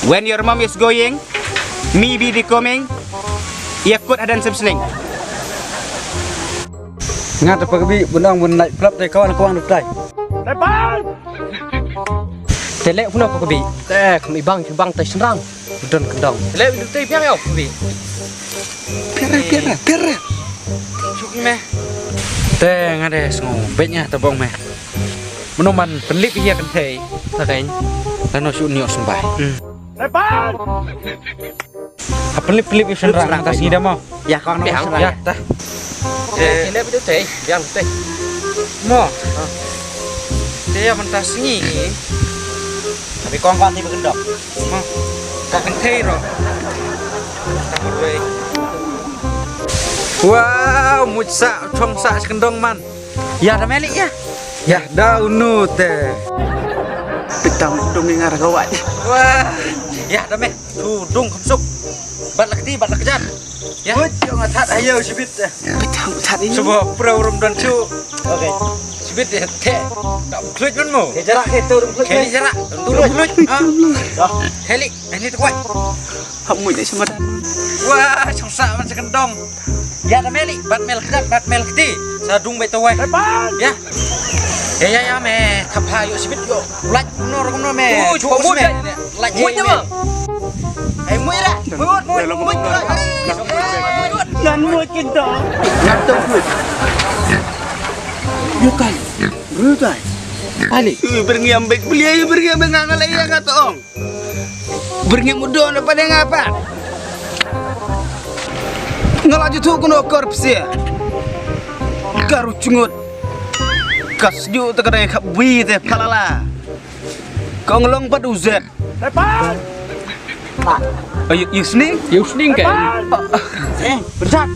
When your mom is going, me be the coming. Ikut adan semsling. Ngat apa kebi benang naik pelap dari kawan-kawan dudai. Depan. Telek pun apa kebi? Kami bang tay senang. Bedan kendang. Telek hidup tay piang ya kebi. Pera. Cuk meh. Teh ngade sengu betnya tabong meh. Menoman penlip iya kan teh. Takain. Lano syuk niok sembai. Depan. Pelip-pelip yang serang atas ini dah mau. Ya kawan Piang. ya tah. Telek hidup tay piang tay. Mo. Dia mentas ni. Tapi kawan-kawan tiba gendok. Mo. Kau kentei ro. Takut baik. Wow, musa chongsa sekendong man. Ya ada melik ya. Ya daunu teh. Petang dong dengar kawan. Wah, ya ada meh. Tudung kemsuk. Bat lak kejan. Ya. Jangan ngat ayo sibit. Petang tat ini. Sebuah pura-urum dan cu. Oke. Sibit ya teh. Tak kluj kan mo. Jarak itu urung kluj. Heli jarak. Turun kluj. Heli, ini tu kuat. Kamu ini sama dan. Wah, chongsa man sekendong. Ya ada melik, bat mel kedat, bat mel keti. Sadung baik tawai. Ya. Ya me, kapha yuk sibit yuk. Laj kuno me. Cuba mui ya. Laj Mui nya bang. Mui dah. Mui. Nan mui kita. Ngatong kluj. Bukan. Bukan. Ali. Berngiam baik beli berngiam bengang lagi yang kata ong. Berngiam muda apa dia ngapa? Ngelaju tu kuno korupsi. Karu cungut. Kasju terkadang kabui teh palala. Kau ngelong pada uzet. Depan. Ayo yusning. Yusning kan. Bersat.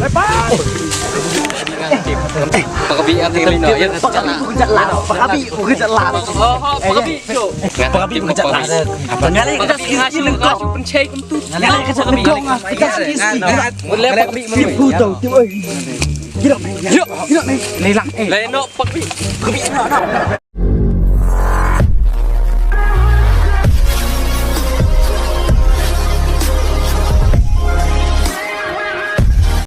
Depan. Pakabi ating lino ya. Pakabi bukan lah. Pakabi yo. Pakabi bukan lah. Ngalih kita Ngasih lengkap pencai kuntu. Ngalih kita kegong. Kita Boleh pakabi si putau tim ơi. Gila. Lelang. Leno pakabi. Pakabi.